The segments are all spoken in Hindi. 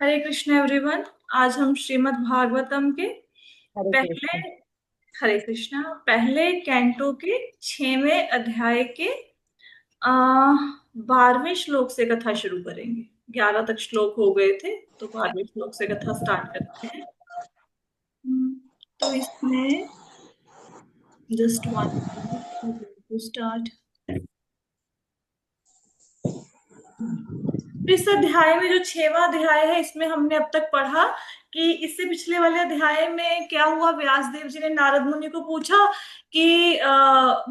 हरे कृष्ण एवरीवन। आज हम श्रीमद् भागवतम के हरे पहले कृष्ण। हरे कृष्णा पहले कैंटो के 6वें अध्याय के 12वें श्लोक से कथा शुरू करेंगे। 11 तक श्लोक हो गए थे, तो 12वें श्लोक से कथा स्टार्ट करते हैं। तो इसमें जस्ट वन टू स्टार्ट। तो इस अध्याय में जो 6वां अध्याय है, इसमें हमने अब तक पढ़ा कि इससे पिछले वाले अध्याय में क्या हुआ। व्यास देव जी ने नारद मुनि को पूछा कि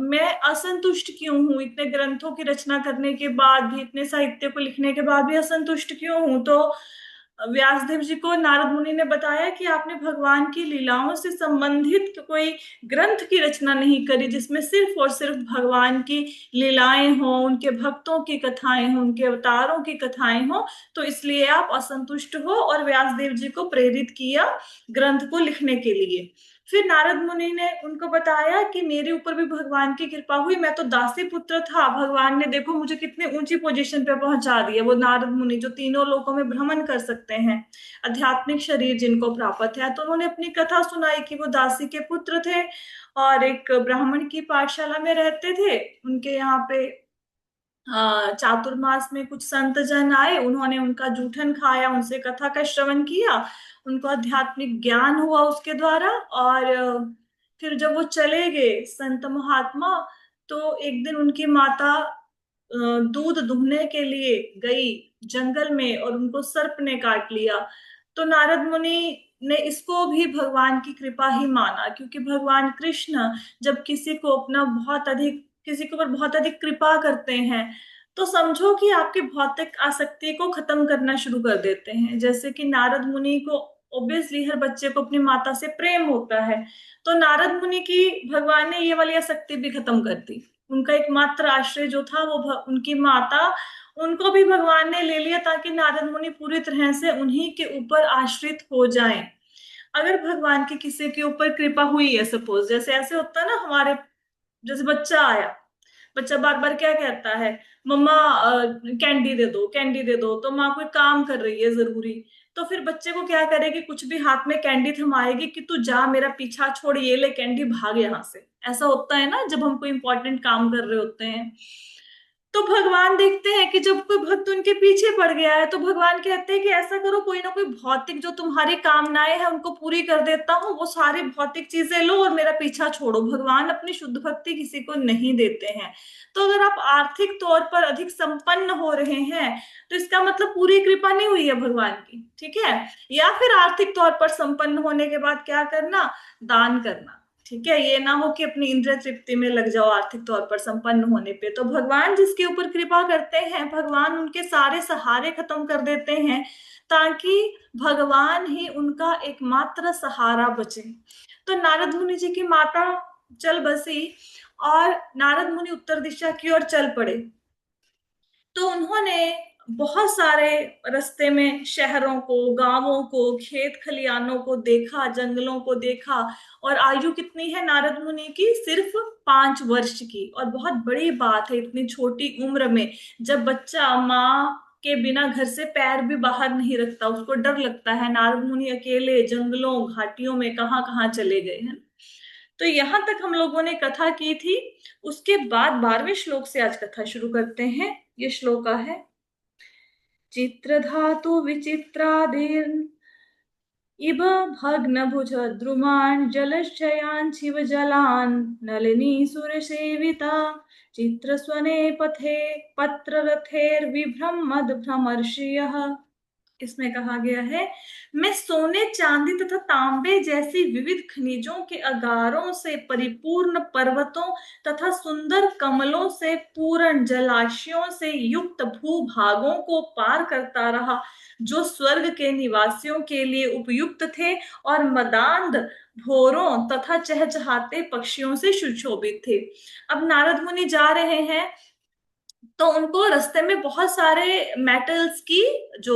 मैं असंतुष्ट क्यों हूँ, इतने ग्रंथों की रचना करने के बाद भी, इतने साहित्य को लिखने के बाद भी असंतुष्ट क्यों हूँ। तो व्यास देव जी को नारद मुनि ने बताया कि आपने भगवान की लीलाओं से संबंधित कोई ग्रंथ की रचना नहीं करी, जिसमें सिर्फ और सिर्फ भगवान की लीलाएं हों, उनके भक्तों की कथाएं हों, उनके अवतारों की कथाएं हों। तो इसलिए आप असंतुष्ट हो, और व्यास देव जी को प्रेरित किया ग्रंथ को लिखने के लिए। फिर नारद मुनि ने उनको बताया कि मेरे ऊपर भी भगवान की कृपा हुई, मैं तो दासी पुत्र था, भगवान ने देखो मुझे कितनी ऊंची पोजीशन पे पहुंचा दिया। वो नारद मुनि जो तीनों लोकों में भ्रमण कर सकते हैं, आध्यात्मिक शरीर जिनको प्राप्त है, तो उन्होंने अपनी कथा सुनाई कि वो दासी के पुत्र थे और एक ब्राह्मण की पाठशाला में रहते थे। उनके यहाँ पे चातुर्मास में कुछ संत जन आए, उन्होंने उनका जूठन खाया, उनसे कथा का श्रवण किया, उनको आध्यात्मिक ज्ञान हुआ उसके द्वारा। और फिर जब वो चले गए संत महात्मा, तो एक दिन उनकी माता दूध दुहने के लिए गई जंगल में, और उनको सर्प ने काट लिया। तो नारद मुनि ने इसको भी भगवान की कृपा ही माना, क्योंकि भगवान कृष्ण जब किसी को अपना बहुत अधिक, किसी के ऊपर बहुत अधिक कृपा करते हैं, तो समझो कि आपकी भौतिक आसक्ति को खत्म करना शुरू कर देते हैं। जैसे कि नारद मुनि को ऑब्वियसली हर बच्चे को अपनी माता से प्रेम होता है, तो नारद मुनि की भगवान ने ये वाली आसक्ति भी खत्म कर दी। उनका एकमात्र आश्रय जो था वो उनकी माता, उनको भी भगवान ने ले लिया, ताकि नारद मुनि पूरी तरह से उन्हीं के ऊपर आश्रित हो जाएं। अगर भगवान की किसी के ऊपर कृपा हुई है, सपोज जैसे ऐसे होता है ना, हमारे जैसे बच्चा आया, बच्चा बार बार क्या कहता है, मम्मा कैंडी दे दो, कैंडी दे दो। तो माँ कोई काम कर रही है जरूरी, तो फिर बच्चे को क्या करेगी, कुछ भी हाथ में कैंडी थमाएगी कि तू जा, मेरा पीछा छोड़, ये ले कैंडी, भाग यहाँ से। ऐसा होता है ना जब हम कोई इंपॉर्टेंट काम कर रहे होते हैं। तो भगवान देखते हैं कि जब कोई भक्त उनके पीछे पड़ गया है, तो भगवान कहते हैं कि ऐसा करो, कोई ना कोई भौतिक जो तुम्हारी कामनाएं हैं उनको पूरी कर देता हूँ, वो सारी भौतिक चीजें लो और मेरा पीछा छोड़ो। भगवान अपनी शुद्ध भक्ति किसी को नहीं देते हैं। तो अगर आप आर्थिक तौर पर अधिक संपन्न हो रहे हैं, तो इसका मतलब पूरी कृपा नहीं हुई है भगवान की, ठीक है। या फिर आर्थिक तौर पर संपन्न होने के बाद क्या करना, दान करना। ठीक है, ये ना हो कि अपनी इंद्रिय तृप्ति में लग जाओ आर्थिक तौर पर संपन्न होने पे। तो भगवान जिसके ऊपर कृपा करते हैं, भगवान उनके सारे सहारे खत्म कर देते हैं, ताकि भगवान ही उनका एकमात्र सहारा बचे। तो नारद मुनि जी की माता चल बसी, और नारद मुनि उत्तर दिशा की ओर चल पड़े। तो उन्होंने बहुत सारे रास्ते में शहरों को, गांवों को, खेत खलियानों को देखा, जंगलों को देखा। और आयु कितनी है नारद मुनि की, सिर्फ 5 वर्ष की। और बहुत बड़ी बात है इतनी छोटी उम्र में, जब बच्चा माँ के बिना घर से पैर भी बाहर नहीं रखता, उसको डर लगता है, नारद मुनि अकेले जंगलों घाटियों में कहाँ कहाँ चले गए हैं। तो यहां तक हम लोगों ने कथा की थी। उसके बाद 12वें श्लोक से आज कथा शुरू करते हैं। ये श्लोक है, चित्र धातु विचित्रादीर् इव भग्न भुज द्रुमान् जलश्चयान् शिव जलान् नलिनी सुर सेविता चित्र स्वने पथे पत्र रथेर विभ्रमद भ्रमर्षियः। इसमें कहा गया है, मैं सोने चांदी तथा तांबे जैसी विविध खनिजों के अगारों से परिपूर्ण पर्वतों तथा सुंदर कमलों से पूर्ण जलाशयों से युक्त भूभागों को पार करता रहा, जो स्वर्ग के निवासियों के लिए उपयुक्त थे और मदांध भोरों तथा चहचहाते पक्षियों से सुशोभित थे। अब नारद मुनि जा रहे हैं, तो उनको रास्ते में बहुत सारे मेटल्स की जो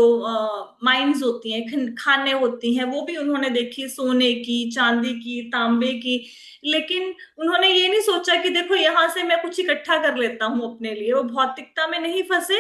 माइंस होती हैं, खाने होती हैं, वो भी उन्होंने देखी, सोने की, चांदी की, तांबे की। लेकिन उन्होंने ये नहीं सोचा कि देखो यहाँ से मैं कुछ इकट्ठा कर लेता हूँ अपने लिए। वो भौतिकता में नहीं फंसे,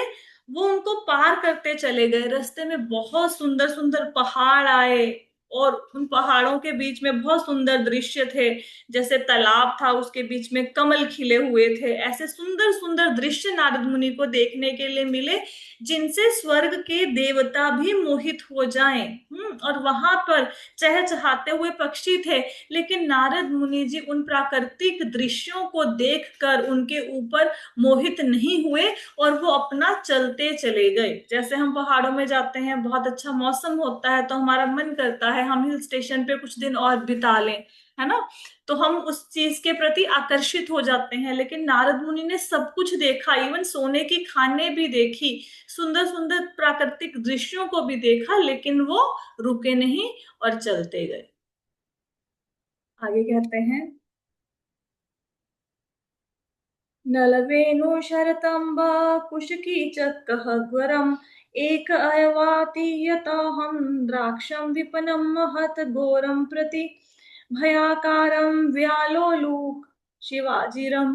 वो उनको पार करते चले गए। रास्ते में बहुत सुंदर सुंदर पहाड़ आए, और उन पहाड़ों के बीच में बहुत सुंदर दृश्य थे। जैसे तालाब था, उसके बीच में कमल खिले हुए थे। ऐसे सुंदर सुंदर दृश्य नारद मुनि को देखने के लिए मिले, जिनसे स्वर्ग के देवता भी मोहित हो जाएं। और वहां पर चहचहाते हुए पक्षी थे, लेकिन नारद मुनि जी उन प्राकृतिक दृश्यों को देखकर उनके ऊपर मोहित नहीं हुए, और वो अपना चलते चले गए। जैसे हम पहाड़ों में जाते हैं, बहुत अच्छा मौसम होता है, तो हमारा मन करता है हम हिल स्टेशन पे कुछ दिन और बिता लें, है ना। तो हम उस चीज के प्रति आकर्षित हो जाते हैं। लेकिन नारद मुनि ने सब कुछ देखा, इवन सोने की खाने भी देखी, सुंदर सुंदर प्राकृतिक दृश्यों को भी देखा, लेकिन वो रुके नहीं और चलते गए। आगे कहते हैं, नलवेणु शरतंबा कुशकीचकः ग्वरम् एक अयवाति यतोऽहं द्राक्षं विपणं महत् घोरं प्रति भयाकारं व्यालोलुक शिवाजिरम।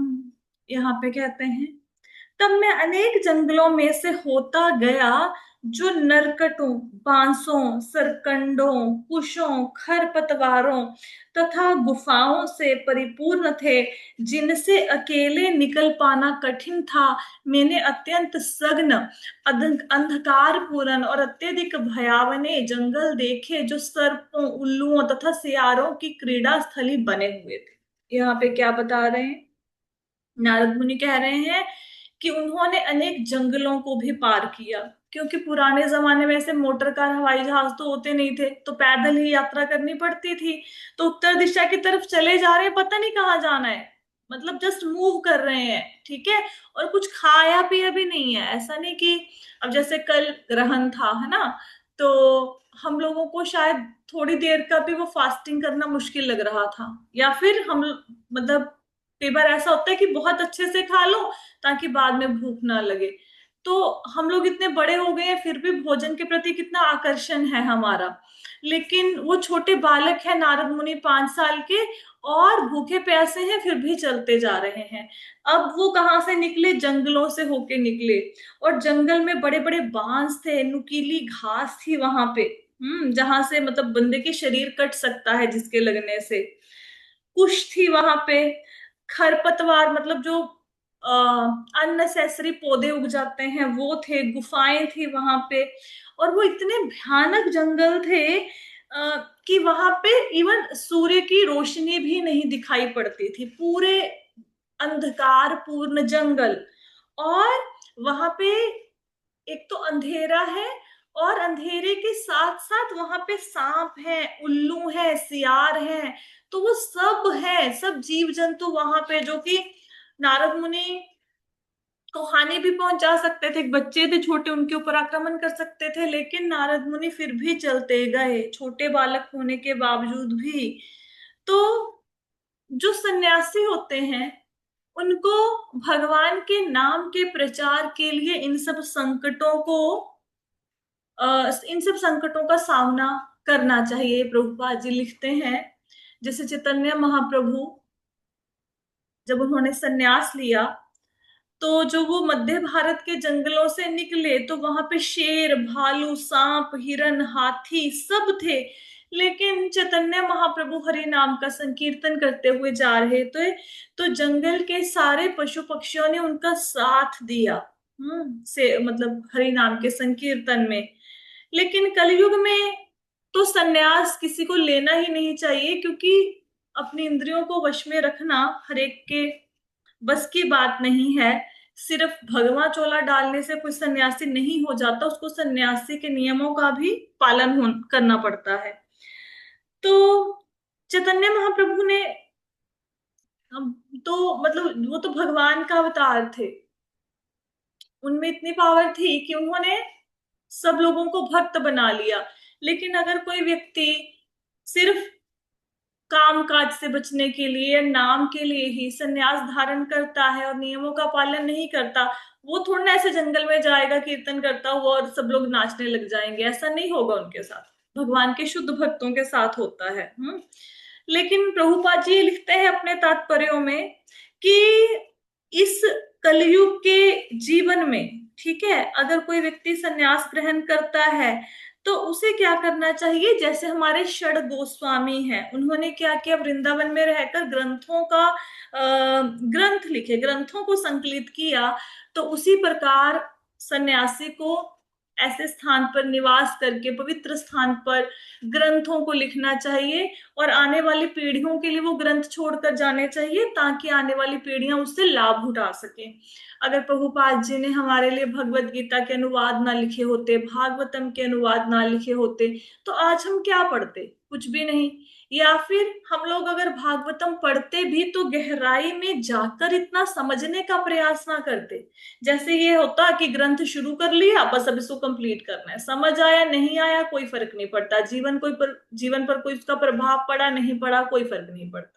यहाँ पे कहते हैं, तब मैं अनेक जंगलों में से होता गया, जो नरकटों, बांसों, सरकंडों, कुशों, खरपतवारों तथा गुफाओं से परिपूर्ण थे, जिनसे अकेले निकल पाना कठिन था। मैंने अत्यंत सघन, अंधकार पूर्ण और अत्यधिक भयावने जंगल देखे, जो सर्पों, उल्लुओं तथा सियारों की क्रीड़ा स्थली बने हुए थे। यहाँ पे क्या बता रहे हैं, नारद मुनि कह रहे हैं कि उन्होंने अनेक जंगलों को भी पार किया, क्योंकि पुराने जमाने में ऐसे मोटर कार, हवाई जहाज तो होते नहीं थे, तो पैदल ही यात्रा करनी पड़ती थी। तो उत्तर दिशा की तरफ चले जा रहे हैं, पता नहीं कहाँ जाना है, मतलब जस्ट मूव कर रहे हैं, ठीक है। और कुछ खाया पिया भी नहीं है, ऐसा नहीं कि अब जैसे कल ग्रहण था, है ना, तो हम लोगों को शायद थोड़ी देर का भी वो फास्टिंग करना मुश्किल लग रहा था, या फिर हम मतलब कई बार ऐसा होता है कि बहुत अच्छे से खा लो ताकि बाद में भूख ना लगे। तो हम लोग इतने बड़े हो गए हैं, फिर भी भोजन के प्रति कितना आकर्षण है हमारा। लेकिन वो छोटे बालक है नारद मुनि, 5 साल के, और भूखे प्यासे हैं, फिर भी चलते जा रहे हैं। अब वो कहाँ से निकले, जंगलों से होके निकले। और जंगल में बड़े बड़े बांस थे, नुकीली घास थी वहां पे, जहां से मतलब बंदे के शरीर कट सकता है जिसके लगने से। कुश थी वहां पे, खरपतवार मतलब जो अननेसेसरी पौधे उग जाते हैं वो थे, गुफाएं थी वहां पे। और वो इतने भयानक जंगल थे कि वहां पे इवन सूर्य की रोशनी भी नहीं दिखाई पड़ती थी, पूरे अंधकार पूर्ण जंगल। और वहां पे एक तो अंधेरा है, और अंधेरे के साथ साथ वहां पे सांप है, उल्लू है, सियार है। तो वो सब है, सब जीव जंतु वहां पे, जो कि नारद मुनि को हानि भी पहुंचा सकते थे। बच्चे थे छोटे, उनके ऊपर आक्रमण कर सकते थे, लेकिन नारद मुनि फिर भी चलते गए, छोटे बालक होने के बावजूद भी। तो जो सन्यासी होते हैं, उनको भगवान के नाम के प्रचार के लिए इन सब संकटों का सामना करना चाहिए। प्रभुपाद जी लिखते हैं, जैसे चैतन्य महाप्रभु जब उन्होंने सन्यास लिया, तो जो वो मध्य भारत के जंगलों से निकले, तो वहां पे शेर, भालू, सांप, हिरन, हाथी सब थे। लेकिन चैतन्य महाप्रभु हरि नाम का संकीर्तन करते हुए जा रहे थे, तो जंगल के सारे पशु पक्षियों ने उनका साथ दिया, से मतलब हरि नाम के संकीर्तन में। लेकिन कलयुग में तो सन्यास किसी को लेना ही नहीं चाहिए, क्योंकि अपनी इंद्रियों को वश में रखना हर एक के बस की बात नहीं है। सिर्फ भगवा चोला डालने से कोई सन्यासी नहीं हो जाता, उसको सन्यासी के नियमों का भी करना पड़ता है। तो चैतन्य महाप्रभु ने तो मतलब वो तो भगवान का अवतार थे, उनमें इतनी पावर थी कि उन्होंने सब लोगों को भक्त बना लिया। लेकिन अगर कोई व्यक्ति सिर्फ काम काज से बचने के लिए, नाम के लिए ही सन्यास धारण करता है और नियमों का पालन नहीं करता, वो थोड़ा ना ऐसे जंगल में जाएगा कीर्तन करता हुआ और सब लोग नाचने लग जाएंगे, ऐसा नहीं होगा उनके साथ। भगवान के शुद्ध भक्तों के साथ होता है। लेकिन प्रभुपाद जी लिखते हैं अपने तात्पर्यों में कि इस कलयुग के जीवन में, ठीक है, अगर कोई व्यक्ति संन्यास ग्रहण करता है तो उसे क्या करना चाहिए? जैसे हमारे षड गोस्वामी हैं, उन्होंने क्या किया, वृंदावन में रहकर ग्रंथों का ग्रंथ लिखे, ग्रंथों को संकलित किया। तो उसी प्रकार सन्यासी को ऐसे स्थान पर निवास करके, पवित्र स्थान पर ग्रंथों को लिखना चाहिए और आने वाली पीढ़ियों के लिए वो ग्रंथ छोड़कर जाने चाहिए, ताकि आने वाली पीढ़ियां उससे लाभ उठा सके। अगर प्रभुपाद जी ने हमारे लिए भगवत गीता के अनुवाद ना लिखे होते, भागवतम के अनुवाद ना लिखे होते, तो आज हम क्या पढ़ते? कुछ भी नहीं। या फिर हम लोग अगर भागवतम पढ़ते भी तो गहराई में जाकर इतना समझने का प्रयास ना करते। जैसे ये होता कि ग्रंथ शुरू कर लिया, बस अब इसको कंप्लीट करना है, समझ आया नहीं आया कोई फर्क नहीं पड़ता, जीवन पर कोई उसका प्रभाव पड़ा नहीं पड़ा कोई फर्क नहीं पड़ता,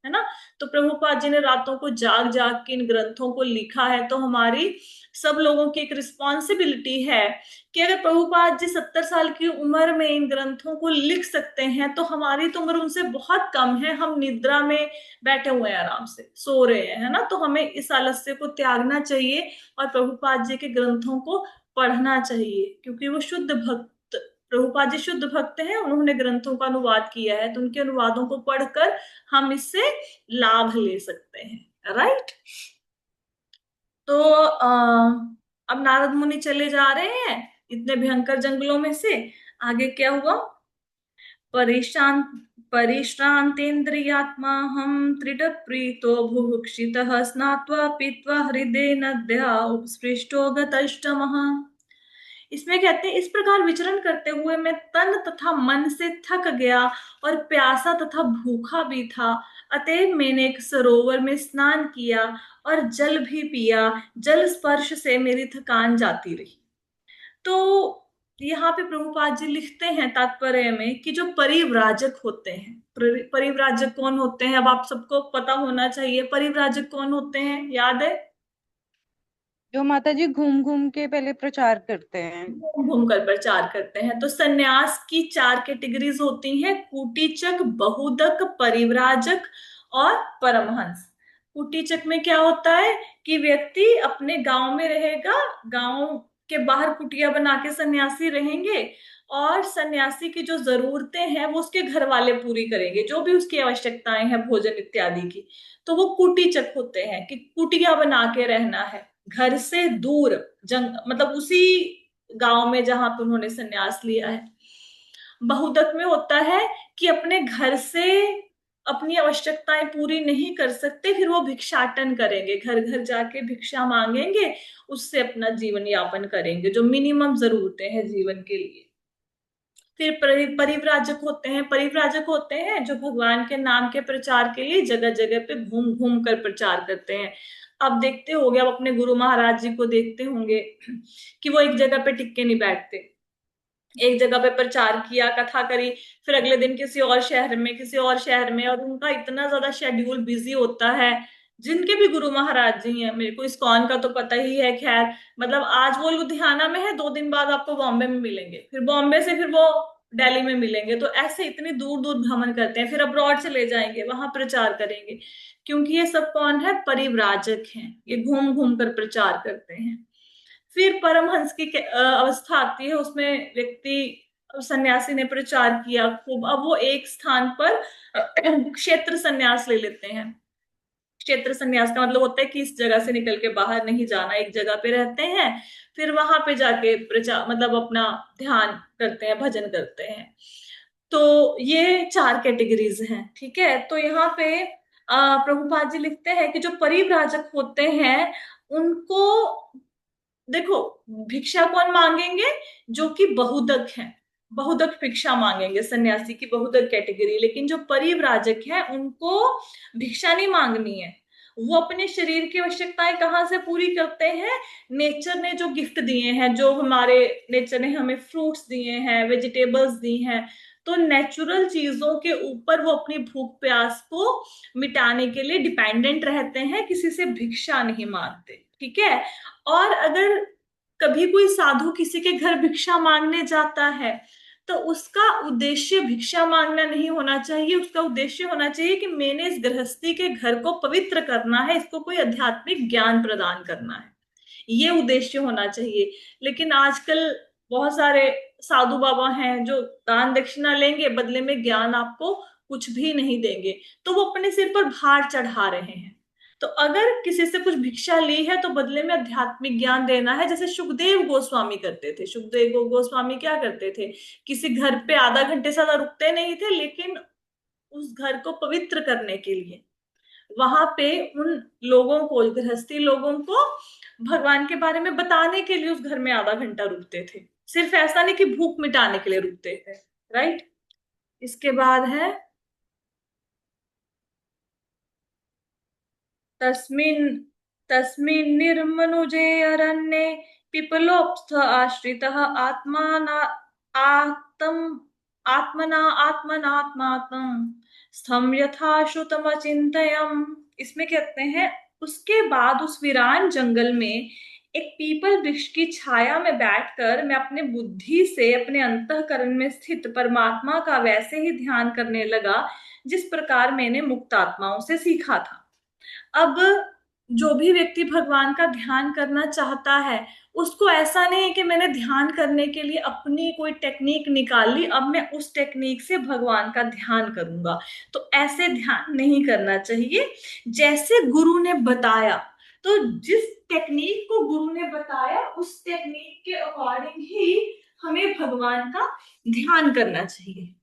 है ना। तो प्रभुपाद जी ने रातों को जाग जाग के इन ग्रंथों को लिखा है। तो हमारी सब लोगों की एक रिस्पॉन्सिबिलिटी है कि अगर प्रभुपाद जी 70 साल की उम्र में इन ग्रंथों को लिख सकते हैं, तो हमारी तो उम्र उनसे बहुत कम है, हम निद्रा में बैठे हुए हैं, आराम से सो रहे हैं, है ना। तो हमें इस आलस्य को त्यागना चाहिए और प्रभुपाद जी के ग्रंथों को पढ़ना चाहिए, क्योंकि वो शुद्ध भक्त, प्रभुपाद जी शुद्ध भक्त हैं, उन्होंने ग्रंथों का अनुवाद किया है, तो उनके अनुवादों को पढ़कर हम इससे लाभ ले सकते हैं, राइट। तो अब नारद मुनि चले जा रहे हैं इतने भयंकर जंगलों में से। आगे क्या हुआ? परिशान परिश्रांतेन्द्रियात्मा हम त्रिड प्रीतो बुभुक्षितः स्नात्वा पीत्वा हृदय नद्या उपस्पृष्टो गतष्टमः। इसमें कहते हैं, इस प्रकार विचरण करते हुए मैं तन तथा मन से थक गया और प्यासा तथा भूखा भी था, अतएव मैंने एक सरोवर में स्नान किया और जल भी पिया, जल स्पर्श से मेरी थकान जाती रही। तो यहाँ पे प्रभुपाद जी लिखते हैं तात्पर्य में कि जो परिव्राजक होते हैं, परिव्राजक कौन होते हैं? अब आप सबको पता होना चाहिए, परिव्राजक कौन होते हैं, याद है? जो माता जी घूम घूम के पहले प्रचार करते हैं। घूम घूम कर प्रचार करते हैं। तो सन्यास की 4 कैटेगरीज होती हैं: कुटीचक, बहुदक, परिव्राजक और परमहंस। कुटीचक में क्या होता है कि व्यक्ति अपने गांव में रहेगा, गांव के बाहर कुटिया बना के सन्यासी रहेंगे, और सन्यासी की जो जरूरतें हैं वो उसके घर वाले पूरी करेंगे, जो भी उसकी आवश्यकताएं हैं भोजन इत्यादि की। तो वो कुटीचक होते हैं कि कुटिया बना के रहना है, घर से दूर, जंग मतलब उसी गांव में जहां पे उन्होंने संन्यास लिया है। बहुदक में होता है कि अपने घर से अपनी आवश्यकताएं पूरी नहीं कर सकते, फिर वो भिक्षाटन करेंगे, घर घर जाके भिक्षा मांगेंगे, उससे अपना जीवन यापन करेंगे, जो मिनिमम जरूरतें हैं जीवन के लिए। फिर परिव्राजक होते हैं, परिव्राजक होते हैं जो भगवान के नाम के प्रचार के लिए जगह जगह पे घूम घूम कर प्रचार करते हैं। आप देखते होंगे, आप अपने गुरु महाराज जी को देखते होंगे कि वो एक जगह पे टिक के नहीं बैठते, एक जगह पे प्रचार किया, कथा करी, फिर अगले दिन किसी और शहर में, किसी और शहर में, और उनका इतना ज्यादा शेड्यूल बिजी होता है। जिनके भी गुरु महाराज जी हैं, मेरे को इस्कॉन का तो पता ही है, खैर, मतलब आज वो लुधियाना में है, 2 दिन बाद आपको बॉम्बे में मिलेंगे, फिर बॉम्बे से फिर वो दिल्ली में मिलेंगे, तो ऐसे इतनी दूर दूर भ्रमण करते हैं, फिर अब्रॉड चले जाएंगे, वहां प्रचार करेंगे, क्योंकि ये सब कौन है? परिव्राजक हैं, ये घूम घूम कर प्रचार करते हैं। फिर परमहंस की अवस्था आती है, उसमें व्यक्ति, सन्यासी ने प्रचार किया खूब, अब वो एक स्थान पर क्षेत्र संन्यास ले लेते हैं। क्षेत्र संन्यास का मतलब होता है कि इस जगह से निकल के बाहर नहीं जाना, एक जगह पे रहते हैं, फिर वहां पे जाके प्रचार मतलब अपना ध्यान करते हैं, भजन करते हैं। तो ये 4 कैटेगरीज हैं, ठीक है। तो यहाँ पे प्रभुपाद जी लिखते हैं कि जो परिव्राजक होते हैं उनको, देखो, भिक्षा कौन मांगेंगे? जो कि बहुदक हैं, बहुदक भिक्षा मांगेंगे, सन्यासी की बहुदक कैटेगरी। लेकिन जो परिव्राजक हैं उनको भिक्षा नहीं मांगनी है, वो अपने शरीर की आवश्यकताएं कहाँ से पूरी करते हैं? नेचर ने जो गिफ्ट दिए हैं, जो हमारे नेचर ने हमें फ्रूट्स दिए हैं, वेजिटेबल्स दी हैं, तो नेचुरल चीजों के ऊपर वो अपनी भूख प्यास को मिटाने के लिए डिपेंडेंट रहते हैं, किसी से भिक्षा नहीं मांगते, ठीक है। और अगर कभी कोई साधु किसी के घर भिक्षा मांगने जाता है, तो उसका उद्देश्य भिक्षा मांगना नहीं होना चाहिए, उसका उद्देश्य होना चाहिए कि मैंने इस गृहस्थी के घर को पवित्र करना है, इसको कोई आध्यात्मिक ज्ञान प्रदान करना है, ये उद्देश्य होना चाहिए। लेकिन आजकल बहुत सारे साधु बाबा हैं जो दान दक्षिणा लेंगे, बदले में ज्ञान आपको कुछ भी नहीं देंगे, तो वो अपने सिर पर भार चढ़ा रहे हैं। तो अगर किसी से कुछ भिक्षा ली है तो बदले में आध्यात्मिक ज्ञान देना है, जैसे सुखदेव गोस्वामी करते थे। गोस्वामी क्या करते थे, किसी घर पे आधा घंटे से ज्यादा रुकते नहीं थे, लेकिन उस घर को पवित्र करने के लिए वहां पे उन लोगों को, गृहस्थी लोगों को भगवान के बारे में बताने के लिए उस घर में आधा घंटा रुकते थे। सिर्फ ऐसा नहीं कि भूख मिटाने के लिए रुकते थे। राइट। इसके बाद है तस्मिन् तस्मिन् निर्मनुजे अरण्ये पिपलोत्थ आश्रितः आत्माना आत्म आत्मना आत्मनात्मात्म स्थम यथा श्रुतमचिन्तयम्। इसमें कहते हैं, उसके बाद उस वीरान जंगल में एक पीपल वृक्ष की छाया में बैठकर मैं अपने बुद्धि से अपने अंतःकरण में स्थित परमात्मा का वैसे ही ध्यान करने लगा जिस प्रकार मैंने मुक्त आत्माओं से सीखा था। अब जो भी व्यक्ति भगवान का ध्यान करना चाहता है, उसको ऐसा नहीं है कि मैंने ध्यान करने के लिए अपनी कोई टेक्निक निकाल ली, अब मैं उस टेक्निक से भगवान का ध्यान करूंगा। तो ऐसे ध्यान नहीं करना चाहिए। जैसे गुरु ने बताया, तो जिस टेक्निक को गुरु ने बताया उस टेक्निक के अकॉर्डिंग ही हमें भगवान का ध्यान करना चाहिए।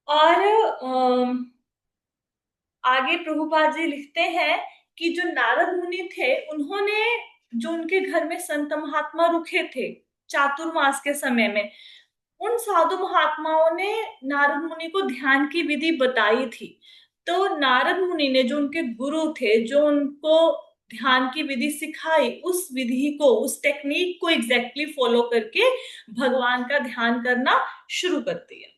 और आगे प्रभुपाद जी लिखते हैं कि जो नारद मुनि थे, उन्होंने, जो उनके घर में संत महात्मा रुके थे चातुर्मास के समय में, उन साधु महात्माओं ने नारद मुनि को ध्यान की विधि बताई थी। तो नारद मुनि ने, जो उनके गुरु थे, जो उनको ध्यान की विधि सिखाई, उस विधि को, उस टेक्निक को एग्जैक्टली फॉलो करके भगवान का ध्यान करना शुरू कर दिया।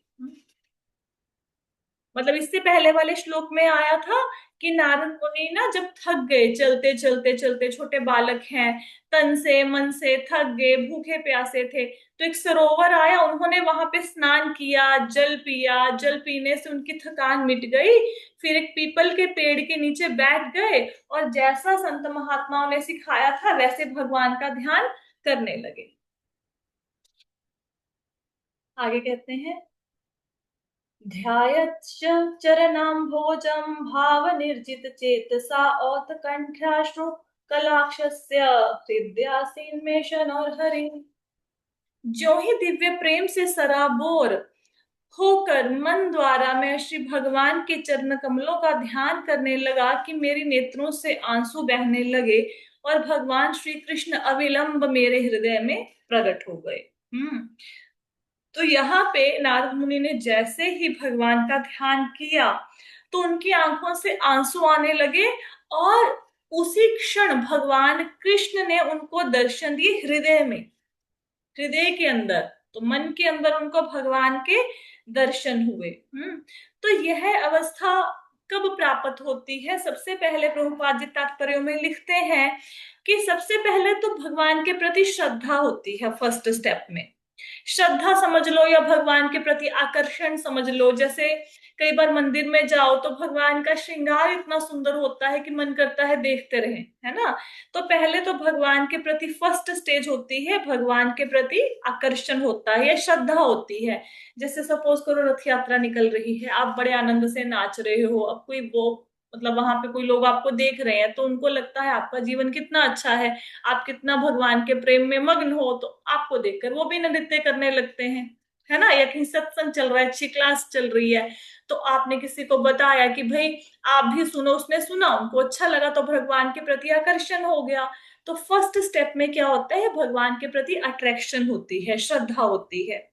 मतलब इससे पहले वाले श्लोक में आया था कि नारद मुनि ना जब थक गए, चलते चलते चलते, छोटे बालक हैं, तन से मन से थक गए, भूखे प्यासे थे, तो एक सरोवर आया, उन्होंने वहां पे स्नान किया, जल पिया, जल पीने से उनकी थकान मिट गई। फिर एक पीपल के पेड़ के नीचे बैठ गए और जैसा संत महात्माओं ने सिखाया था वैसे भगवान का ध्यान करने लगे। आगे कहते हैं, ध्यायच्च चरणाम्भोजं भावनिर्जितचेतसा औत्कण्ठ्याश्रु कलाक्षस्य हृदयासीन्मेषणोर्हरि। ज्यों ही दिव्य प्रेम से सराबोर होकर मन द्वारा मैं श्री भगवान के चरण कमलों का ध्यान करने लगा कि मेरे नेत्रों से आंसू बहने लगे और भगवान श्री कृष्ण अविलंब मेरे हृदय में प्रकट हो गए। तो यहाँ पे नारद मुनि ने जैसे ही भगवान का ध्यान किया तो उनकी आंखों से आंसू आने लगे, और उसी क्षण भगवान कृष्ण ने उनको दर्शन दिए हृदय में, हृदय के अंदर। तो मन के अंदर उनको भगवान के दर्शन हुए। तो यह अवस्था कब प्राप्त होती है? सबसे पहले प्रभुपाद जी तात्पर्यों में लिखते हैं कि सबसे पहले तो भगवान के प्रति श्रद्धा होती है। फर्स्ट स्टेप में श्रद्धा समझ लो या भगवान के प्रति आकर्षण समझ लो। जैसे कई बार मंदिर में जाओ तो भगवान का श्रृंगार इतना सुंदर होता है कि मन करता है देखते रहे, है ना। तो पहले तो भगवान के प्रति फर्स्ट स्टेज होती है, भगवान के प्रति आकर्षण होता है या श्रद्धा होती है। जैसे सपोज करो रथ यात्रा निकल रही है, आप बड़े आनंद से नाच रहे हो, अब कोई वो, मतलब वहां पे कोई लोग आपको देख रहे हैं तो उनको लगता है आपका जीवन कितना अच्छा है, आप कितना भगवान के प्रेम में मग्न हो, तो आपको देखकर वो भी नृत्य करने लगते हैं, है ना। या कहीं सत्संग चल रहा है, अच्छी क्लास चल रही है, तो आपने किसी को बताया कि भाई आप भी सुनो, उसने सुना, उनको अच्छा लगा, तो भगवान के प्रति आकर्षण हो गया। तो फर्स्ट स्टेप में क्या होता है? भगवान के प्रति अट्रैक्शन होती है, श्रद्धा होती है।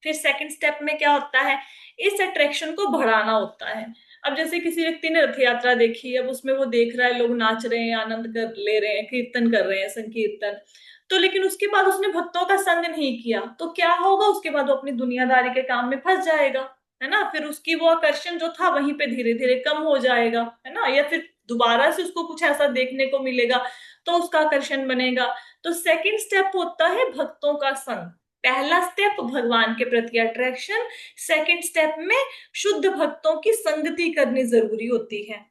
फिर सेकंड स्टेप में क्या होता है? इस अट्रैक्शन को बढ़ाना होता है। अब जैसे किसी व्यक्ति ने रथ यात्रा देखी, अब उसमें वो देख रहा है लोग नाच रहे हैं, आनंद कर ले रहे हैं, कीर्तन कर रहे हैं, संकीर्तन, तो लेकिन उसके बाद उसने भक्तों का संग नहीं किया, तो क्या होगा? उसके बाद वो अपनी दुनियादारी के काम में फंस जाएगा, है ना। फिर उसकी वो आकर्षण जो था वहीं पे धीरे धीरे कम हो जाएगा, है ना। या फिर दोबारा से उसको कुछ ऐसा देखने को मिलेगा तो उसका आकर्षण बनेगा। तो सेकंड स्टेप होता है भक्तों का संग। पहला स्टेप भगवान के प्रति अट्रैक्शन, सेकंड स्टेप में शुद्ध भक्तों की संगति करनी जरूरी होती है।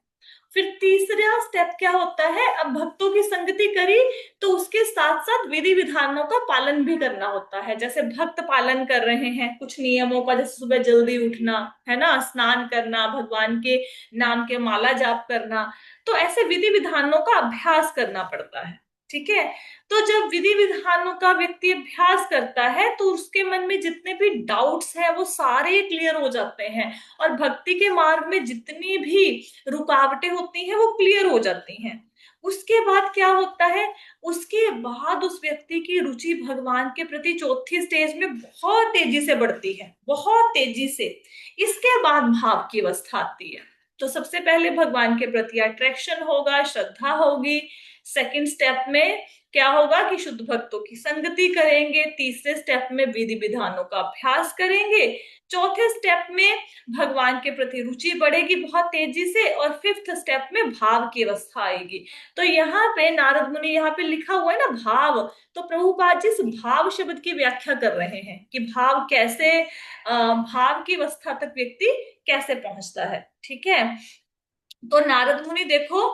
फिर तीसरा स्टेप क्या होता है, अब भक्तों की संगति करी तो उसके साथ साथ विधि विधानों का पालन भी करना होता है। जैसे भक्त पालन कर रहे हैं कुछ नियमों का, जैसे सुबह जल्दी उठना, है ना, स्नान करना, भगवान के नाम के माला जाप करना, तो ऐसे विधि विधानों का अभ्यास करना पड़ता है। ठीक है। तो जब विधि विधानों का व्यक्ति अभ्यास करता है तो उसके मन में जितने भी डाउट्स हैं वो सारे क्लियर हो जाते हैं, और भक्ति के मार्ग में जितनी भी रुकावटें होती हैं वो क्लियर हो जाती हैं। उसके बाद क्या होता है, उसके बाद उस व्यक्ति की रुचि भगवान के प्रति चौथी स्टेज में बहुत तेजी से बढ़ती है, बहुत तेजी से। इसके बाद भाव की अवस्था आती है। तो सबसे पहले भगवान के प्रति अट्रैक्शन होगा, श्रद्धा होगी। सेकंड स्टेप में क्या होगा कि शुद्ध भक्तों की संगति करेंगे। तीसरे स्टेप में विधि विधानों का अभ्यास करेंगे। चौथे स्टेप में भगवान के प्रति रुचि बढ़ेगी बहुत तेजी से, और फिफ्थ स्टेप में भाव की अवस्था आएगी। तो यहाँ पे नारद मुनि, यहाँ पे लिखा हुआ है ना भाव, तो प्रभुपाद जी इस भाव शब्द की व्याख्या कर रहे हैं कि भाव कैसे, भाव की अवस्था तक व्यक्ति कैसे पहुंचता है। ठीक है। तो नारद मुनि देखो,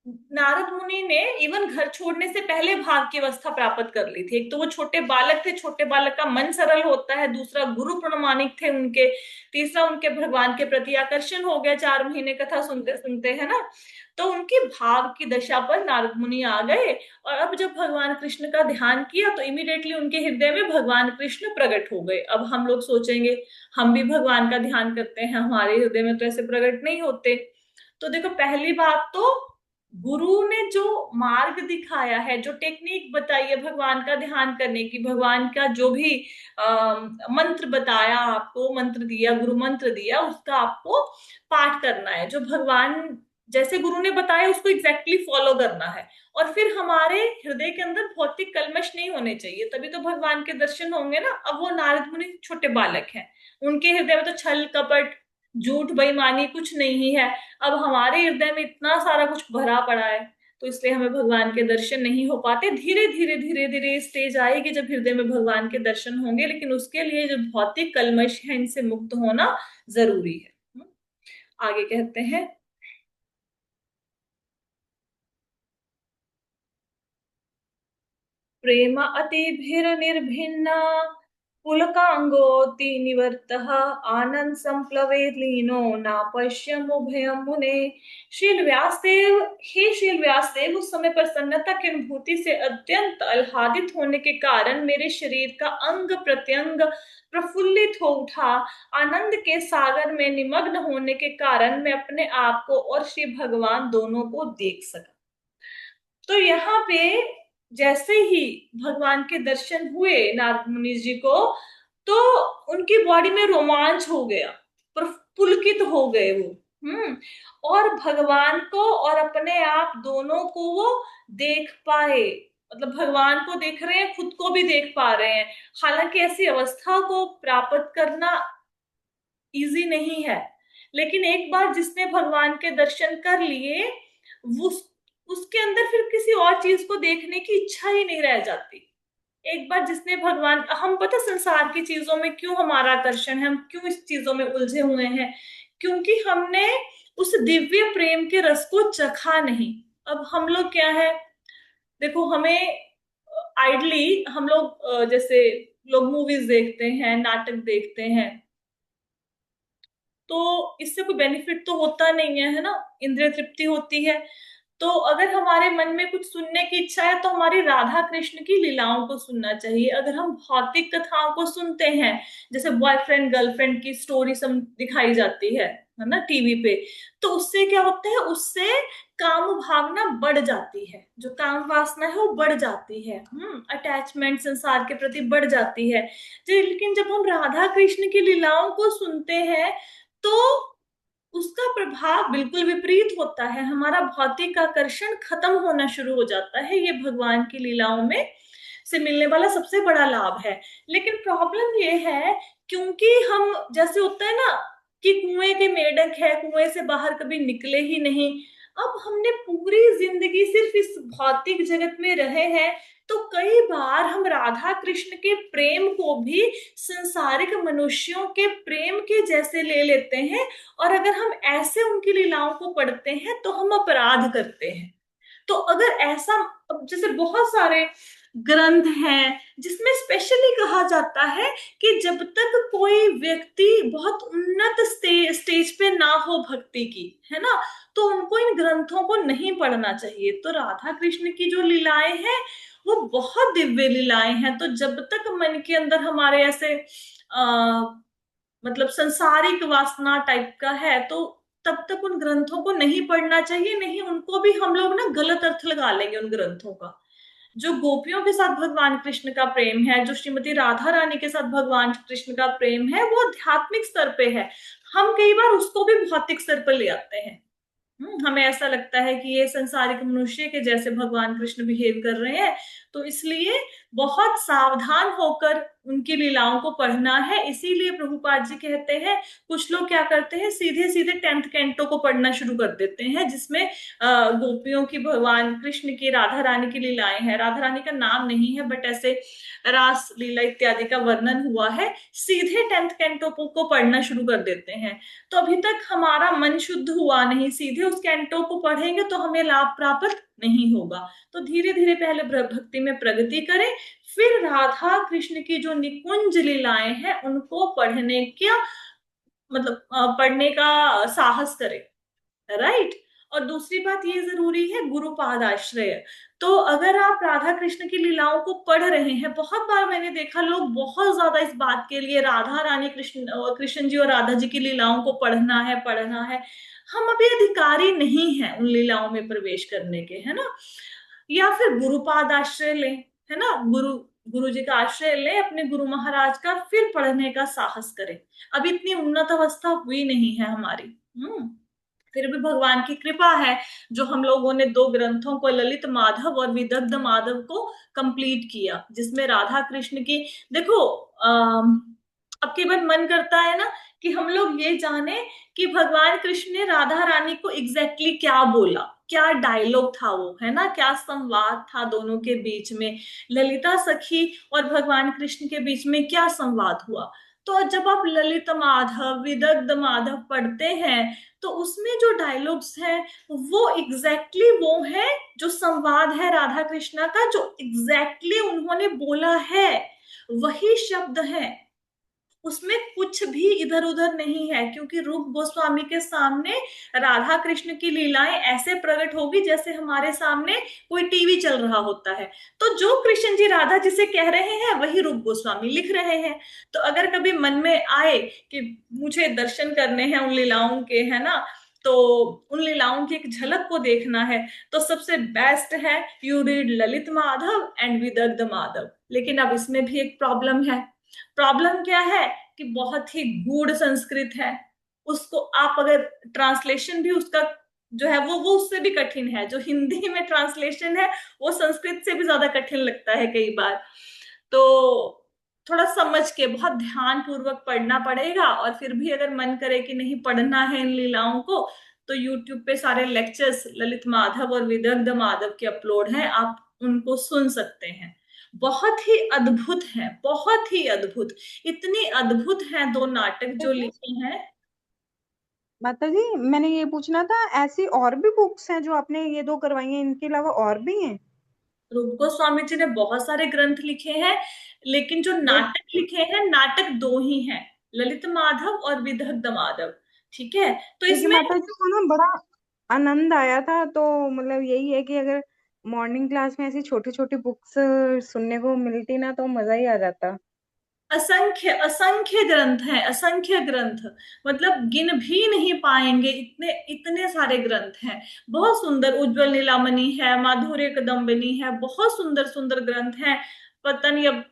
नारद मुनि ने इवन घर छोड़ने से पहले भाव की अवस्था प्राप्त कर ली थी। एक तो वो छोटे बालक थे, छोटे बालक का मन सरल होता है, दूसरा गुरु प्रमाणिक थे उनके, तीसरा उनके भगवान के प्रति आकर्षण हो गया, 4 महीने कथा सुनते सुनते, है ना। तो उनकी भाव की दशा पर नारद मुनि आ गए, और अब जब भगवान कृष्ण का ध्यान किया तो इमीडिएटली उनके हृदय में भगवान कृष्ण प्रकट हो गए। अब हम लोग सोचेंगे हम भी भगवान का ध्यान करते हैं, हमारे हृदय में तो ऐसे प्रकट नहीं होते। तो देखो, पहली बात तो गुरु ने जो मार्ग दिखाया है, जो टेक्निक बताई है भगवान का ध्यान करने की, भगवान का जो भी मंत्र बताया, आपको मंत्र दिया, गुरु मंत्र दिया, उसका आपको पाठ करना है। जो भगवान जैसे गुरु ने बताया उसको एग्जैक्टली फॉलो करना है। और फिर हमारे हृदय के अंदर भौतिक कलमश नहीं होने चाहिए, तभी तो भगवान के दर्शन होंगे ना। अब वो नारद मुनि छोटे बालक हैं, उनके हृदय में तो छल कपट झूठ बेईमानी कुछ नहीं है। अब हमारे हृदय में इतना सारा कुछ भरा पड़ा है, तो इसलिए हमें भगवान के दर्शन नहीं हो पाते। धीरे धीरे धीरे धीरे स्टेज आएगी जब हृदय में भगवान के दर्शन होंगे, लेकिन उसके लिए जो भौतिक कलमश है इनसे मुक्त होना जरूरी है। आगे कहते हैं, प्रेम अतिभिर्निर्भिन्ना पुलकांगोति निवर्तः आनंद संप्लवेत लीनो ना पश्यमुभयं मुने। शील व्यासदेव, हे शील व्यासदेव, उस समय प्रसन्नता की अनुभूति से अत्यंत आह्लादित होने के कारण मेरे शरीर का अंग प्रत्यंग प्रफुल्लित हो उठा। आनंद के सागर में निमग्न होने के कारण मैं अपने आप को और श्री भगवान दोनों को देख सका। तो यहाँ पे जैसे ही भगवान के दर्शन हुए नारद मुनि जी को, तो उनकी बॉडी में रोमांच हो गया, पुलकित हो गए वो। और भगवान को और अपने आप दोनों को वो देख पाए, मतलब भगवान को देख रहे हैं, खुद को भी देख पा रहे हैं। हालांकि ऐसी अवस्था को प्राप्त करना इजी नहीं है, लेकिन एक बार जिसने भगवान के दर्शन कर लिए, वो उसके अंदर फिर किसी और चीज को देखने की इच्छा ही नहीं रह जाती। एक बार जिसने भगवान, हम पता संसार की चीजों में क्यों हमारा आकर्षण है, हम क्यों इस चीजों में उलझे हुए हैं, क्योंकि हमने उस दिव्य प्रेम के रस को चखा नहीं। अब हम लोग क्या है, देखो हमें आइडली हम लोग जैसे लोग मूवीज देखते हैं, नाटक देखते हैं, तो इससे कोई बेनिफिट तो होता नहीं है ना, इंद्रिय तृप्ति होती है। तो अगर हमारे मन में कुछ सुनने की इच्छा है तो हमारी राधा कृष्ण की लीलाओं को सुनना चाहिए। अगर हम भौतिक कथाओं को सुनते हैं, जैसे बॉयफ्रेंड गर्लफ्रेंड की स्टोरी सब दिखाई जाती है ना टीवी पे, तो उससे क्या होता है, उससे काम भावना बढ़ जाती है, जो काम वासना है वो बढ़ जाती है, अटैचमेंट संसार के प्रति बढ़ जाती है। लेकिन जब हम राधा कृष्ण की लीलाओं को सुनते हैं तो उसका प्रभाव बिल्कुल विपरीत होता है, हमारा भौतिक आकर्षण खत्म होना शुरू हो जाता है। ये भगवान की लीलाओं में से मिलने वाला सबसे बड़ा लाभ है। लेकिन प्रॉब्लम ये है, क्योंकि हम जैसे होता है ना कि कुएं के मेंढक है, कुएं से बाहर कभी निकले ही नहीं। अब हमने पूरी जिंदगी सिर्फ इस भौतिक जगत में रहे हैं, तो कई बार हम राधा कृष्ण के प्रेम को भी संसारिक मनुष्यों के प्रेम के जैसे ले लेते हैं, और अगर हम ऐसे उनकी लीलाओं को पढ़ते हैं तो हम अपराध करते हैं। तो अगर ऐसा, अब जैसे बहुत सारे ग्रंथ हैं जिसमें स्पेशली कहा जाता है कि जब तक कोई व्यक्ति बहुत उन्नत स्टेज पे ना हो भक्ति की, है ना, तो उनको इन ग्रंथों को नहीं पढ़ना चाहिए। तो राधा कृष्ण की जो लीलाएं हैं वो बहुत दिव्य लीलाएं हैं। तो जब तक मन के अंदर हमारे ऐसे आ, मतलब संसारिक वासना टाइप का है, तो तब तक उन ग्रंथों को नहीं पढ़ना चाहिए। नहीं, उनको भी हम लोग ना गलत अर्थ लगा लेंगे उन ग्रंथों का। जो गोपियों के साथ भगवान कृष्ण का प्रेम है, जो श्रीमती राधा रानी के साथ भगवान कृष्ण का प्रेम है, वो आध्यात्मिक स्तर पे है। हम कई बार उसको भी भौतिक स्तर पर ले आते हैं। हमें ऐसा लगता है कि ये संसारिक मनुष्य के जैसे भगवान कृष्ण बिहेव कर रहे हैं, तो इसलिए बहुत सावधान होकर उनकी लीलाओं को पढ़ना है। इसीलिए प्रभुपाद जी कहते हैं, कुछ लोग क्या करते हैं, सीधे सीधे 10th कैंटो को पढ़ना शुरू कर देते हैं, जिसमें गोपियों की, भगवान कृष्ण की, राधा रानी की लीलाएं हैं। राधा रानी का नाम नहीं है, बट ऐसे रास लीला इत्यादि का वर्णन हुआ है, सीधे 10th कैंटो को पढ़ना शुरू कर देते हैं। तो अभी तक हमारा मन शुद्ध हुआ नहीं, सीधे उस कैंटो को पढ़ेंगे तो हमें लाभ प्राप्त नहीं होगा। तो धीरे धीरे पहले भक्ति में प्रगति करें, फिर राधा कृष्ण की जो निकुंज लीलाएं हैं उनको पढ़ने का, मतलब पढ़ने का साहस करें। राइट। और दूसरी बात ये जरूरी है, गुरुपाद आश्रय। तो अगर आप राधा कृष्ण की लीलाओं को पढ़ रहे हैं, बहुत बार मैंने देखा लोग बहुत ज्यादा इस बात के लिए, राधा रानी कृष्ण कृष्ण जी और राधा जी की लीलाओं को पढ़ना है, पढ़ना है। हम अभी अधिकारी नहीं हैं उन लीलाओं में प्रवेश करने के, है ना। या फिर गुरुपाद आश्रय लें, है ना, गुरु जी का आश्रय लें, अपने गुरु महाराज का, फिर पढ़ने का साहस करें। अभी इतनी उन्नत अवस्था हुई नहीं है हमारी। फिर भी भगवान की कृपा है, जो हम लोगों ने 2 ग्रंथों को, ललित माधव और विदग्ध माधव को कंप्लीट किया, जिसमें राधा कृष्ण की, देखो, अब की बार मन करता है ना कि हम लोग ये जाने कि भगवान कृष्ण ने राधा रानी को एग्जैक्टली क्या बोला, क्या डायलॉग था वो, है ना, क्या संवाद था दोनों के बीच में, ललिता सखी और भगवान कृष्ण के बीच में क्या संवाद हुआ। तो जब आप ललित माधव, विदग्ध माधव पढ़ते हैं, तो उसमें जो डायलॉग्स हैं वो एग्जैक्टली वो है, जो संवाद है राधा कृष्णा का, जो एग्जैक्टली उन्होंने बोला है वही शब्द है। उसमें कुछ भी इधर उधर नहीं है, क्योंकि रूप गोस्वामी के सामने राधा कृष्ण की लीलाएं ऐसे प्रकट होगी जैसे हमारे सामने कोई टीवी चल रहा होता है। तो जो कृष्ण जी राधा जी से कह रहे हैं वही रूप गोस्वामी लिख रहे हैं। तो अगर कभी मन में आए कि मुझे दर्शन करने हैं उन लीलाओं के, है ना, तो उन लीलाओं की एक झलक को देखना है, तो सबसे बेस्ट है you read Lalit Madhav and Vidagdha Madhav. लेकिन अब इसमें भी एक प्रॉब्लम है। प्रॉब्लम क्या है कि बहुत ही गूढ़ संस्कृत है। उसको आप अगर ट्रांसलेशन भी उसका जो है वो उससे भी कठिन है। जो हिंदी में ट्रांसलेशन है वो संस्कृत से भी ज्यादा कठिन लगता है कई बार। तो थोड़ा समझ के बहुत ध्यान पूर्वक पढ़ना पड़ेगा। और फिर भी अगर मन करे कि नहीं पढ़ना है इन लीलाओं को, तो यूट्यूब पे सारे लेक्चर्स ललित माधव और विदग्ध माधव के अपलोड हैं, आप उनको सुन सकते हैं। बहुत ही अद्भुत है, बहुत ही अद्भुत। इतनी अद्भुत हैं 2 नाटक जो लिखे हैं। माता जी, मैंने ये पूछना था, ऐसी और भी बुक्स हैं जो आपने ये 2 करवाई हैं, इनके अलावा और भी हैं? रूप गोस्वामी जी ने बहुत सारे ग्रंथ लिखे हैं, लेकिन जो ये नाटक लिखे हैं, नाटक 2 ही हैं, ललित माधव और विदग्ध माधव। ठीक है। तो क्योंकि इसमें माता जी को ना बड़ा आनंद आया था, तो मतलब यही है कि अगर मॉर्निंग क्लास में ऐसी छोटी छोटी बुक्स सुनने को मिलती ना तो मजा ही आ जाता। असंख्य असंख्य ग्रंथ हैं, असंख्य ग्रंथ, मतलब गिन भी नहीं पाएंगे, इतने इतने सारे ग्रंथ हैं। बहुत सुंदर, उज्जवल नीलामणि है, माधुर्य कदम्बिनी है, बहुत सुंदर सुंदर ग्रंथ हैं। पता नहीं अब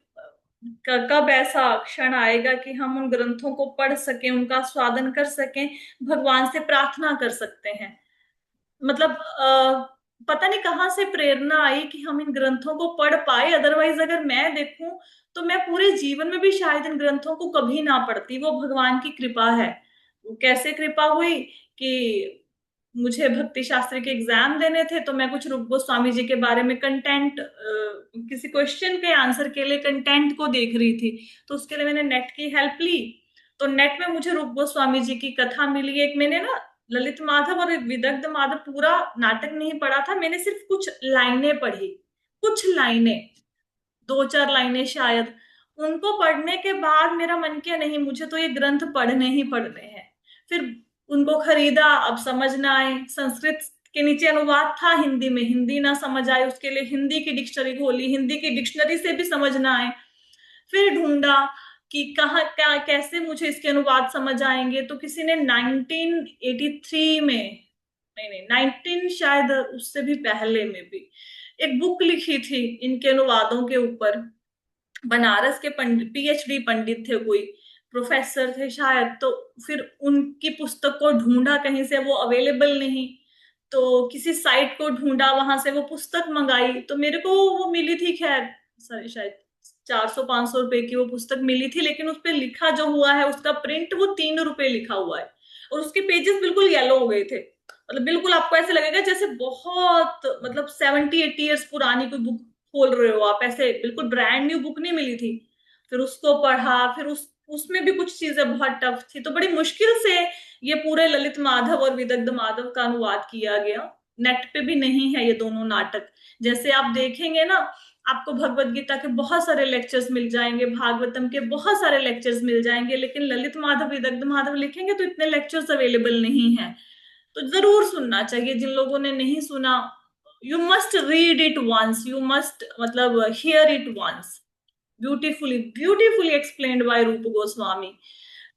कब ऐसा क्षण आएगा कि हम उन ग्रंथों को पढ़ सकें, उनका स्वादन कर सकें, भगवान से प्रार्थना कर सकते हैं। मतलब पता नहीं कहाँ से प्रेरणा आई कि हम इन ग्रंथों को पढ़ पाए। अदरवाइज अगर मैं देखूं तो मैं पूरे जीवन में भी शायद इन ग्रंथों को कभी ना पढ़ती। वो भगवान की कृपा है। वो कैसे कृपा हुई कि मुझे भक्ति शास्त्री के एग्जाम देने थे, तो मैं कुछ रूप गोस्वामी जी के बारे में कंटेंट, किसी क्वेश्चन के आंसर के लिए कंटेंट को देख रही थी। तो उसके लिए मैंने नेट की हेल्प ली। तो नेट में मुझे रूप गोस्वामी जी की कथा मिली। एक मैंने ना ललित माधव और विदग्ध माधव पूरा नाटक नहीं पढ़ा था, मैंने सिर्फ कुछ लाइनें पढ़ी, कुछ लाइनें, दो चार लाइनें शायद। उनको पढ़ने के बाद मेरा मन किया नहीं, मुझे तो ये ग्रंथ पढ़ने ही पढ़ने हैं। फिर उनको खरीदा। अब समझ ना आए, संस्कृत के नीचे अनुवाद था हिंदी में, हिंदी ना समझ आए, उसके लिए हिंदी की डिक्शनरी खोली, हिंदी की डिक्शनरी से भी समझ ना आए। फिर ढूंढा कि कहाँ क्या कैसे मुझे इसके अनुवाद समझ आएंगे। तो किसी ने 1983 में, नहीं नहीं 19 शायद उससे भी पहले में भी एक बुक लिखी थी इनके अनुवादों के ऊपर। बनारस के पंडित, पीएचडी पंडित थे कोई, प्रोफेसर थे शायद। तो फिर उनकी पुस्तक को ढूंढा, कहीं से वो अवेलेबल नहीं, तो किसी साइट को ढूंढा, वहां से वो पुस्तक मंगाई, तो मेरे को वो मिली थी। खैर सॉरी, शायद 400-500 रुपए की वो पुस्तक मिली थी, लेकिन उस पे लिखा जो हुआ है, उसका प्रिंट वो 3 रुपए लिखा हुआ है। और उसके पेजेस बिल्कुल येलो हो गए थे, मतलब बिल्कुल आपको ऐसे लगेगा जैसे बहुत, मतलब 70-80 ईयर्स पुरानी कोई बुक खोल रहे हो आप, ऐसे बिल्कुल ब्रांड न्यू बुक नहीं मिली थी। फिर उसको पढ़ा, फिर उसमें भी कुछ चीजें बहुत टफ थी, तो बड़ी मुश्किल से ये पूरे ललित माधव और विदग्ध माधव का अनुवाद किया गया। नेट पे भी नहीं है ये दोनों नाटक। जैसे आप देखेंगे ना, आपको भगवत गीता के बहुत सारे लेक्चर्स मिल जाएंगे, भागवतम के बहुत सारे लेक्चर्स मिल जाएंगे, लेकिन ललित माधव विदग्ध माधव लिखेंगे तो इतने लेक्चर्स अवेलेबल नहीं है। तो जरूर सुनना चाहिए जिन लोगों ने नहीं सुना। You must read it once, you must मतलब hear it once. Beautifully beautifully explained by Roop Goswami.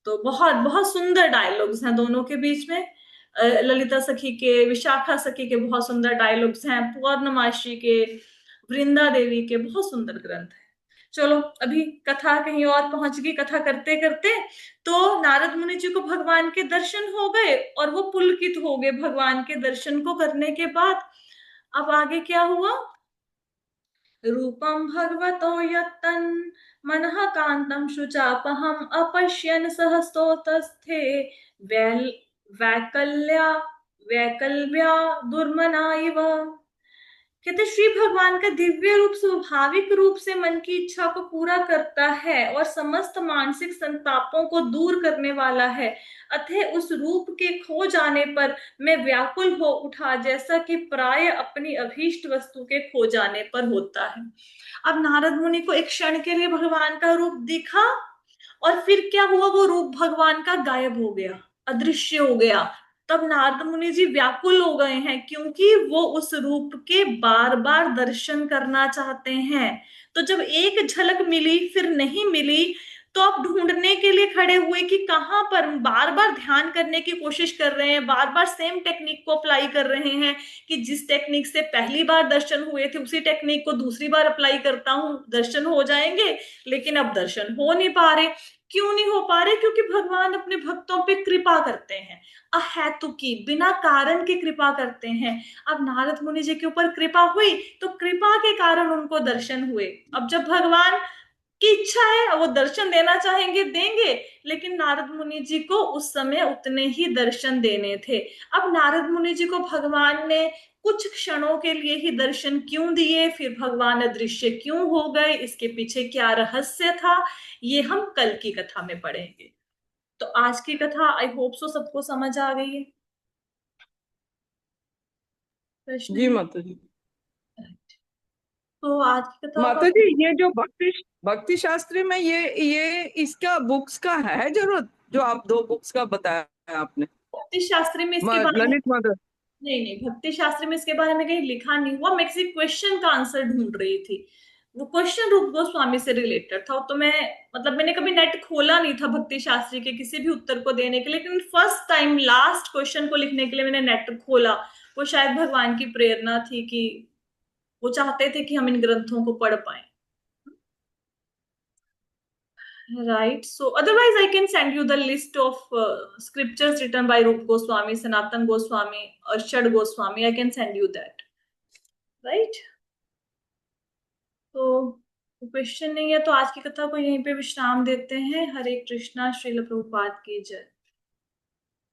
तो बहुत बहुत सुंदर डायलॉग्स हैं दोनों के बीच में। ललिता सखी के, विशाखा सखी के बहुत सुंदर डायलॉग्स हैं, पूर्णमासी के, वृंदा देवी के, बहुत सुंदर ग्रंथ है। चलो, अभी कथा कहीं और पहुंच गई, कथा करते करते। तो नारद मुनि जी को भगवान के दर्शन हो गए और वो पुलकित हो गए भगवान के दर्शन को करने के बाद। अब आगे क्या हुआ? रूपम भगवतो यत्तन् मनः कांतं शुचापहम अपश्यन् सहसोतस्थे वैल वैकल्या वैकल्व्या दुर्मना इव। कहते श्री भगवान का दिव्य रूप स्वाभाविक रूप से मन की इच्छा को पूरा करता है और समस्त मानसिक संतापों को दूर करने वाला है। अतः उस रूप के खो जाने पर मैं व्याकुल हो उठा, जैसा कि प्राय अपनी अभीष्ट वस्तु के खो जाने पर होता है। अब नारद मुनि को एक क्षण के लिए भगवान का रूप दिखा, और फिर क्या हुआ, वो रूप भगवान का गायब हो गया, अदृश्य हो गया। तब नारद मुनि जी व्याकुल हो गए हैं, क्योंकि वो उस रूप के बार बार दर्शन करना चाहते हैं। तो जब एक झलक मिली फिर नहीं मिली, तो आप ढूंढने के लिए खड़े हुए कि कहां पर, बार बार ध्यान करने की कोशिश कर रहे हैं, बार बार सेम टेक्निक को अप्लाई कर रहे हैं कि जिस टेक्निक से पहली बार दर्शन हुए थे उसी टेक्निक को दूसरी बार अप्लाई करता हूं, दर्शन हो जाएंगे। लेकिन अब दर्शन हो नहीं पा रहे। क्यों नहीं हो पा रहे? क्योंकि भगवान अपने भक्तों पे कृपा करते हैं, अहेतुकी, बिना कारण की कृपा करते हैं। अब नारद मुनि जी के ऊपर कृपा हुई, तो कृपा के कारण उनको दर्शन हुए। अब जब भगवान की इच्छा है, वो दर्शन देना चाहेंगे देंगे, लेकिन नारद मुनि जी को उस समय उतने ही दर्शन देने थे। अब नारद मुनि जी को भगवान ने कुछ क्षणों के लिए ही दर्शन क्यों दिए, फिर भगवान अदृश्य क्यों हो गए, इसके पीछे क्या रहस्य था, ये हम कल की कथा में पढ़ेंगे। तो आज की कथा आई होप सो सबको समझ आ गई है। प्रश्न जी है? माता जी। तो आज की कथा का, माता जी, ये जो भक्ति भक्ति शास्त्री में ये इसका बुक्स का है जरूरत, जो आप दो बुक्स का बताया आपने? भक्ति शास्त्री में इसके बारे में, ललित माता। नहीं नहीं, भक्ति शास्त्र में इसके बारे में कहीं लिखा नहीं हुआ। मैं किसी क्वेश्चन का आंसर ढूंढ रही थी, वो क्वेश्चन रूप गोस्वामी से रिलेटेड था। तो मैं, मतलब मैंने कभी नेट खोला नहीं था भक्ति शास्त्री के किसी भी उत्तर को देने के लिए, लेकिन फर्स्ट टाइम लास्ट क्वेश्चन को लिखने के लिए मैंने नेट खोला। वो शायद भगवान की प्रेरणा थी कि वो चाहते थे कि हम इन ग्रंथों को पढ़ पाए। Right. So otherwise, I can send you the list of scriptures written by Rup Goswami, Sanatan Goswami, Arshad Goswami. I can send you that. Right. तो क्वेश्चन नहीं है तो आज की कथा को यहीं पे विश्राम देते हैं। हरे कृष्णा। श्रील प्रभुपाद की जय।